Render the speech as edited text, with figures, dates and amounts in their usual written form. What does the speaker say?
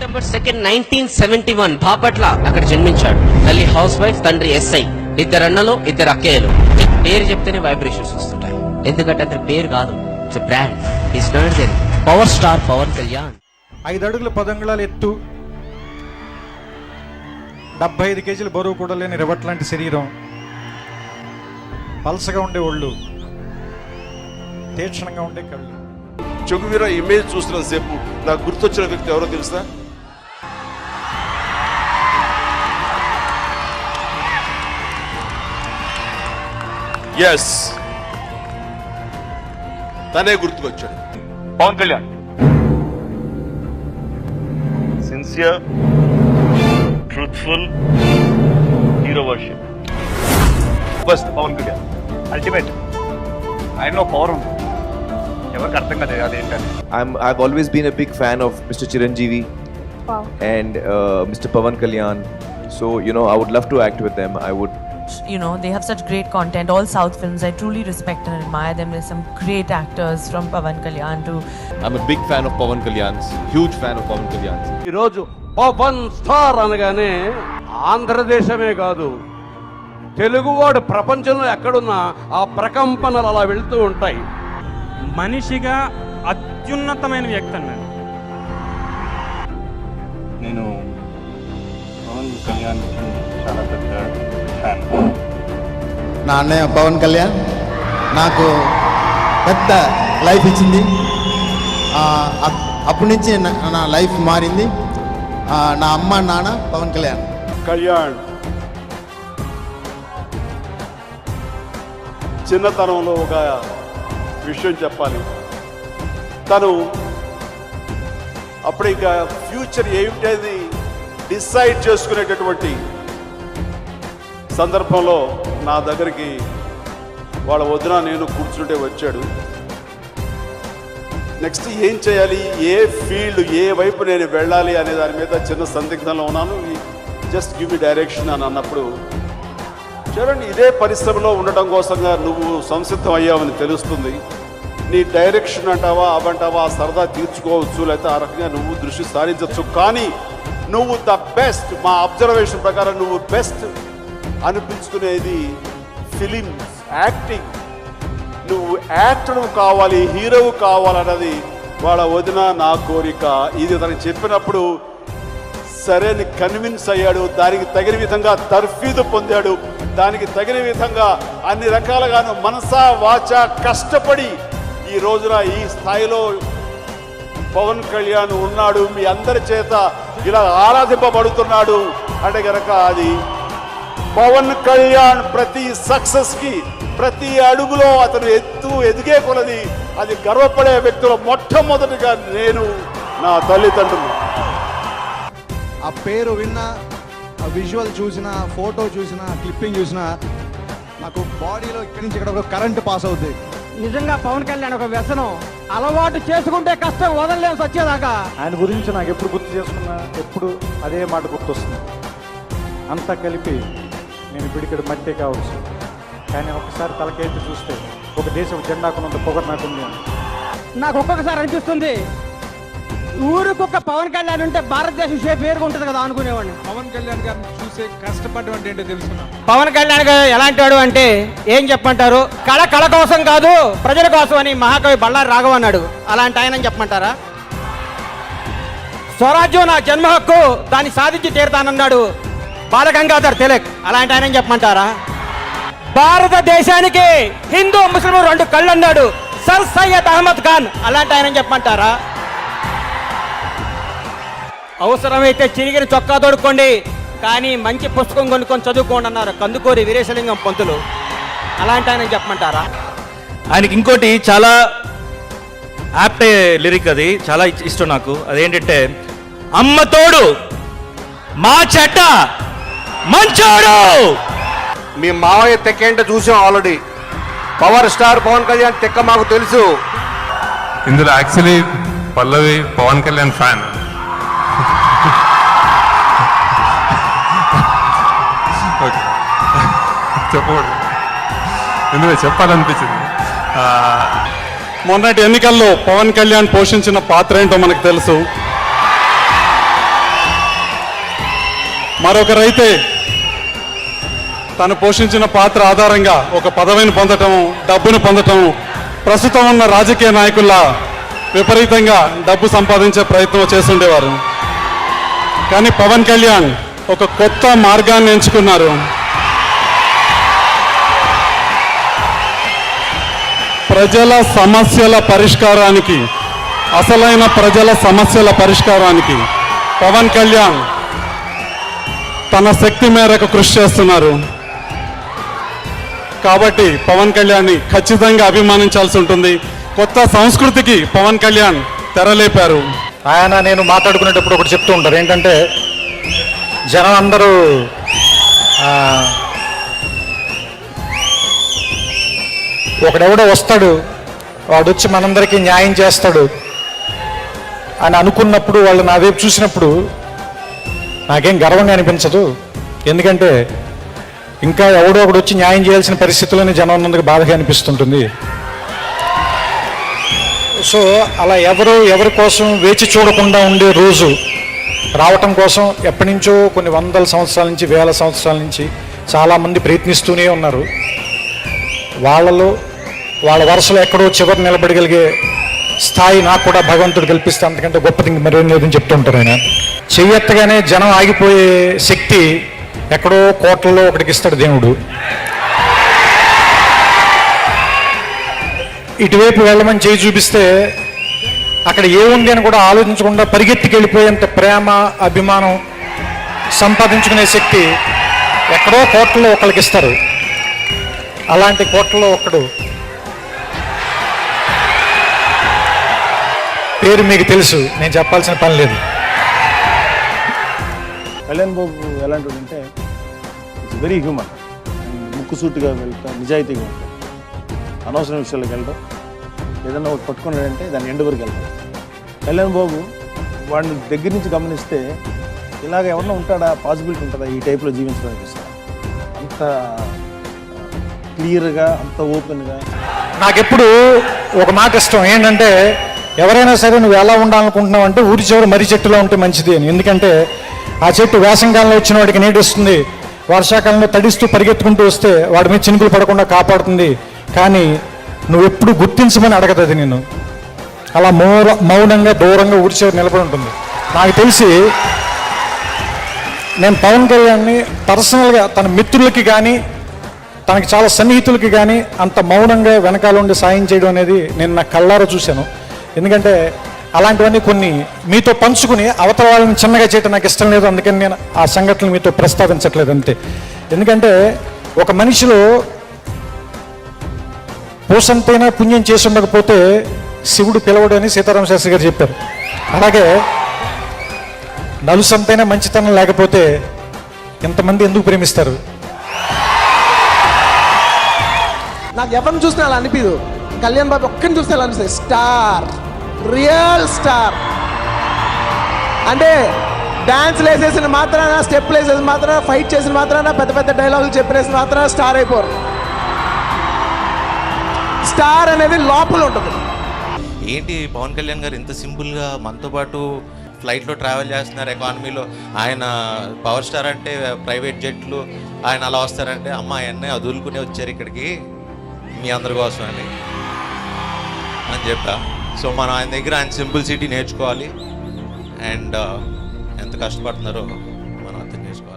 September 2nd, 1971 Bapatla అక్కడ జన్మించాడు. తల్లి హౌస్ వైఫ్, తండ్రి ఎస్ఐ. ఇద్దరు అన్నలు, ఇద్దరు అక్కయ్యలు. పేరు చెప్తేనే వైబ్రేషన్స్ వస్తుంటాయి. ఎందుకంటే అతని పేరు కాదు, it's brand. His known power star Pawan Kalyan. 5 అడుగుల 10 అంగుళాల ఎత్తు, 75 కేజీల బరువు కూడా లేని రివట్ లాంటి శరీరం, పల్సగా ఉండే ఒళ్ళు, తీక్షణంగా ఉండే కళ్ళు. చెగువీర ఇమేజ్ చూస్తున్న సేపు నాకు గుర్తొచ్చిన వ్యక్తి ఎవరో తెలుసా? ఎస్, తనే గుర్తుకొచ్చాడు. Pawan Kalyan sincere, truthful hero worship. బస్ పవన్ కళ్యాణ్ అల్టిమేట్. ఆయనలో పవర్ ఉంది, ఎవరికి అర్థం కాదు అదేంటని. I've always been a big fan of Mr. Chiranjeevi. Wow. And Mr. Pawan Kalyan. So, I would love to act with them. I would. They have such great content. All South films, I truly respect and admire them. There's some great actors from Pawan Kalyan to... I'm a big fan of Pawan Kalyan's. Huge fan of Pawan Kalyan's. ఈరోజు Pawan star అనగానే ఆంధ్రదేశమే కాదు, తెలుగువాడు ప్రపంచంలో ఎక్కడున్నా ఆ ప్రకంపనలు అలా వెళుతూ ఉంటాయి. మనిషిగా అత్యున్నతమైన వ్యక్తి అన్నాడు. నేను పవన్ కళ్యాణ్ చాలా పెద్ద ఫ్యాన్. నా అన్నయ్య పవన్ కళ్యాణ్ నాకు పెద్ద లైఫ్ ఇచ్చింది. అప్పటి నుంచి నా లైఫ్ మారింది. నా అమ్మ నాన్న పవన్ కళ్యాణ్. కళ్యాణ్ చిన్నతనంలో ఒక విషయం చెప్పాలి. తను అప్పుడు ఇక ఫ్యూచర్ ఏమిటది డిసైడ్ చేసుకునేటటువంటి సందర్భంలో నా దగ్గరికి వాళ్ళ వదిన నేను కూర్చుంటే వచ్చాడు. నెక్స్ట్ ఏం చేయాలి, ఏ ఫీల్డ్, ఏ వైపు నేను వెళ్ళాలి అనే దాని మీద చిన్న సందిగ్ధంలో ఉన్నాను. జస్ట్ గివ్ మీ డైరెక్షన్ అని అన్నప్పుడు, చూడండి ఇదే పరిశ్రమలో ఉండటం కోసంగా నువ్వు సంసిద్ధం అయ్యావని తెలుస్తుంది. నీ డైరెక్షన్ అంటావా అవంటావా సరదా తీర్చుకోవచ్చు, లేకపోతే ఆ రకంగా నువ్వు దృష్టి సారించవచ్చు. కానీ నువ్వు ద బెస్ట్, మా అబ్జర్వేషన్ ప్రకారం నువ్వు బెస్ట్ అనిపించుకునేది ఫిలిమ్స్, యాక్టింగ్. నువ్వు యాక్టర్ కావాలి, హీరోవు కావాలన్నది వాళ్ళ వదిన నా కోరిక. ఇది తనకి చెప్పినప్పుడు సరే అని కన్విన్స్ అయ్యాడు. దానికి తగిన విధంగా తర్ఫీదు పొందాడు. దానికి తగిన విధంగా అన్ని రకాలుగాను మనసా వాచ కష్టపడి ఈ రోజున ఈ స్థాయిలో పవన్ కళ్యాణ్ ఉన్నాడు. మీ అందరి చేత ఇలా ఆరాధింపబడుతున్నాడు అంటే గనక అది పవన్ కళ్యాణ్ ప్రతి సక్సెస్కి, ప్రతి అడుగులో అతను ఎదిగే కొలది అది గర్వపడే వ్యక్తులు మొట్టమొదటిగా నేను, నా తల్లిదండ్రులు. ఆ పేరు విన్నా, ఆ విజువల్ చూసినా, ఫోటో చూసినా, క్లిప్పింగ్ చూసినా నాకు బాడీలో ఇక్కడి నుంచి ఇక్కడ ఒక కరెంట్ పాస్ అవుతుంది. నిజంగా పవన్ కళ్యాణ్ ఒక వ్యసనం. అలవాటు చేసుకుంటే కష్టం వదలలేసి వచ్చేదాకా. ఆయన గురించి నాకు ఎప్పుడు గుర్తు చేసుకున్నా ఎప్పుడు అదే మాట గుర్తొస్తుంది. అంతా కలిపి నేను పిడికెడు మట్టే కావచ్చు, కానీ ఒకసారి తలకెత్తి చూస్తే ఒక దేశం జెండాకున్నంత పొగరు నాకుంది అని నాకు ఒక్కొక్కసారి అనిపిస్తుంది, ఊరికొక్క పవన్ కళ్యాణ్ ఉంటే భారతదేశం షేప్ వేరుగా ఉంటుంది కదా అనుకునేవాడిని. పవన్ కళ్యాణ్ గారిని చూసే కష్టపడడం అంటే ఏంటో తెలుసుకున్నాం. పవన్ కళ్యాణ్ గారు ఎలాంటి వాడు అంటే ఏం చెప్పమంటారు, కళ కోసం కాదు ప్రజల కోసం అని మహాకవి బళ్ళారి రాఘవ అన్నాడు. అలాంటి ఆయన చెప్పమంటారా? స్వరాజ్యం నా జన్మ హక్కు, దాన్ని సాధించి తీరుతానన్నాడు బాలగంగాధర్ తిలక్. అలాంటి ఆయన చెప్పమంటారా? భారతదేశానికి హిందూ ముస్లిం 2 కళ్ళు అన్నాడు సర్ సయ్యద్ అహ్మద్ ఖాన్. అలాంటి ఆయన చెప్పమంటారా? అవసరమైతే చిరిగిన చొక్కా తోడుకోండి, కానీ మంచి పుస్తకం కొనుక్కొని చదువుకోండి అన్నారు కందుకూరి వీరేశలింగం పంతులు. అలాంటి ఆయన చెప్పమంటారా? ఆయనకి ఇంకోటి చాలా యాప్ట్ లిరిక్, అది చాలా ఇష్టం నాకు. అదేంటంటే, అమ్మ తోడు మా చెట్ట మంచోడు. మీ మావయ్య తెక్కేంటే చూసాం already. Power star Pawan Kalyan తెక్క మాకు తెలుసు. ఇందులో యాక్చువల్లీ పల్లవి పవన్ కళ్యాణ్ ఫ్యాన్. చెప్పకూడదు, ఎందుకంటే చెప్పాలనిపించింది. మొన్నటి ఎన్నికల్లో పవన్ కళ్యాణ్ పోషించిన పాత్ర ఏంటో మనకు తెలుసు. మరొకరైతే తను పోషించిన పాత్ర ఆధారంగా ఒక పదవిని పొందటం, డబ్బును పొందటం, ప్రస్తుతం ఉన్న రాజకీయ నాయకుల్లా విపరీతంగా డబ్బు సంపాదించే ప్రయత్నం చేస్తుండేవారు. కానీ పవన్ కళ్యాణ్ ఒక కొత్త మార్గాన్ని ఎంచుకున్నారు. ప్రజల సమస్యల పరిష్కారానికి, అసలైన ప్రజల సమస్యల పరిష్కారానికి పవన్ కళ్యాణ్ తన శక్తి మేరకు కృషి చేస్తున్నారు. కాబట్టి పవన్ కళ్యాణ్ని ఖచ్చితంగా అభిమానించాల్సి ఉంటుంది. కొత్త సంస్కృతికి పవన్ కళ్యాణ్ తెరలేపారు. ఆయన నేను మాట్లాడుకునేటప్పుడు ఒకటి చెప్తూ ఉంటారు, ఏంటంటే జనం అందరూ ఒకడెవడో వస్తాడు, వాడు వచ్చి మనందరికీ న్యాయం చేస్తాడు అని అనుకున్నప్పుడు, వాళ్ళు నా వైపు చూసినప్పుడు నాకేం గర్వంగా అనిపించదు. ఎందుకంటే ఇంకా ఎవడో ఒకడు వచ్చి న్యాయం చేయాల్సిన పరిస్థితుల్లోనే జనం ఉన్నందుకు బాధగా అనిపిస్తుంటుంది. సో అలా ఎవరి కోసం వేచి చూడకుండా ఉండే రోజు రావటం కోసం ఎప్పటి నుంచో కొన్ని వందల సంవత్సరాల నుంచి, వేల సంవత్సరాల నుంచి చాలామంది ప్రయత్నిస్తూనే ఉన్నారు. వాళ్ళ వరుసలో ఎక్కడో చివరి నిలబడగలిగే స్థాయి నాకు కూడా భగవంతుడు కల్పిస్తే అంతకంటే గొప్పది మరేం లేదని చెప్తుంటారు ఆయన. చెయ్యెత్తగానే జనం ఆగిపోయే శక్తి ఎక్కడో కోట్లలో ఒకటికి ఇస్తాడు దేవుడు. ఇటువైపు వెళ్ళమని చేయి చూపిస్తే అక్కడ ఏముంది అని కూడా ఆలోచించకుండా పరిగెత్తికి వెళ్ళిపోయేంత ప్రేమ, అభిమానం సంపాదించుకునే శక్తి ఎక్కడో కోట్లలో ఒకరికి ఇస్తారు. అలాంటి కోట్లలో ఒకడు పేరు మీకు తెలుసు, నేను చెప్పాల్సిన పని లేదు. కళ్యాణ్ బాబు ఎలాంటి అంటే ఇట్స్ వెరీ హ్యూమన్. ముక్కుసూటిగా వెళ్తాం, నిజాయితీగా ఉంటాం, అనవసరం విషయాలకు వెళ్ళడం, ఏదన్నా ఒకటి పట్టుకున్నాడంటే దాన్ని ఎండు వరకు వెళ్తాం. కళ్యాణ్ బాబు వాడిని దగ్గర నుంచి గమనిస్తే ఇలాగ ఎవరన్నా ఉంటాడా, పాసిబిలిటీ ఉంటుందా ఈ టైప్లో జీవించడానికి? అంత క్లియర్గా, అంత ఓపెన్గా. నాకెప్పుడు ఒక మాట ఇష్టం, ఏంటంటే ఎవరైనా సరే నువ్వు ఎలా ఉండాలనుకుంటున్నావు అంటే ఊరి చివరి మర్రి చెట్టులో ఉంటే మంచిది అని. ఎందుకంటే ఆ చెట్టు వేసంకాలంలో వచ్చిన వాడికి నీడిస్తుంది, వర్షాకాలంలో తడిస్తూ పరిగెత్తుకుంటూ వస్తే వాడి మీద చినుకులు పడకుండా కాపాడుతుంది. కానీ నువ్వు ఎప్పుడు గుర్తించమని అడగదు అది నేను. అలా మౌనంగా దూరంగా ఊరి చివరి నిలబడి ఉంటుంది. నాకు తెలిసి నేను పవన్ కళ్యాణ్ని పర్సనల్గా తన మిత్రులకి కానీ, తనకి చాలా సన్నిహితులకి కానీ అంత మౌనంగా వెనకాల ఉండి సాయం చేయడం అనేది నేను నా కళ్ళారా చూశాను. ఎందుకంటే అలాంటివన్నీ కొన్ని మీతో పంచుకుని అవతల వాళ్ళని చిన్నగా చేయటం నాకు ఇష్టం లేదు. అందుకని నేను ఆ సంఘటనలు మీతో ప్రస్తావించట్లేదు అంతే. ఎందుకంటే ఒక మనిషిలో పూసంతైనా పుణ్యం చేసి ఉండకపోతే శివుడు పిలవడు అని సీతారామ శాస్త్రి గారు చెప్పారు. అలాగే నలుసంతైనా మంచితనం లేకపోతే ఎంతమంది ఎందుకు ప్రేమిస్తారు? నాకు ఎవరిని చూసినా అలా అనిపించదు. కళ్యాణ్ బాబు ఒక్కరిని చూస్తే అలా అనిపిస్తుంది. Star, real star. అంటే డాన్స్లు వేసేసిన మాత్రాన, స్టెప్లు వేసేసిన మాత్రాన, ఫైట్ చేసిన మాత్రాన, పెద్ద పెద్ద డైలాగులు చెప్పేసిన మాత్రాన స్టార్ అయిపోరు. స్టార్ అనేది లోపల ఉంటుంది. ఏంటి పవన్ కళ్యాణ్ గారు ఇంత సింపుల్గా మనతో పాటు ఫ్లైట్లో ట్రావెల్ చేస్తున్నారు ఎకానమీలో, ఆయన పవర్ స్టార్ అంటే ప్రైవేట్ జెట్లు, ఆయన అలా వస్తారంటే అమ్మ ఆయన్ని అదులుకునే వచ్చారు ఇక్కడికి మీ అందరి కోసం అని చెప్పా. సో మనం ఆయన దగ్గర ఆయన సింపుల్ సిటీ నేర్చుకోవాలి, అండ్ ఎంత కష్టపడుతున్నారో మనం అర్థం చేసుకోవాలి.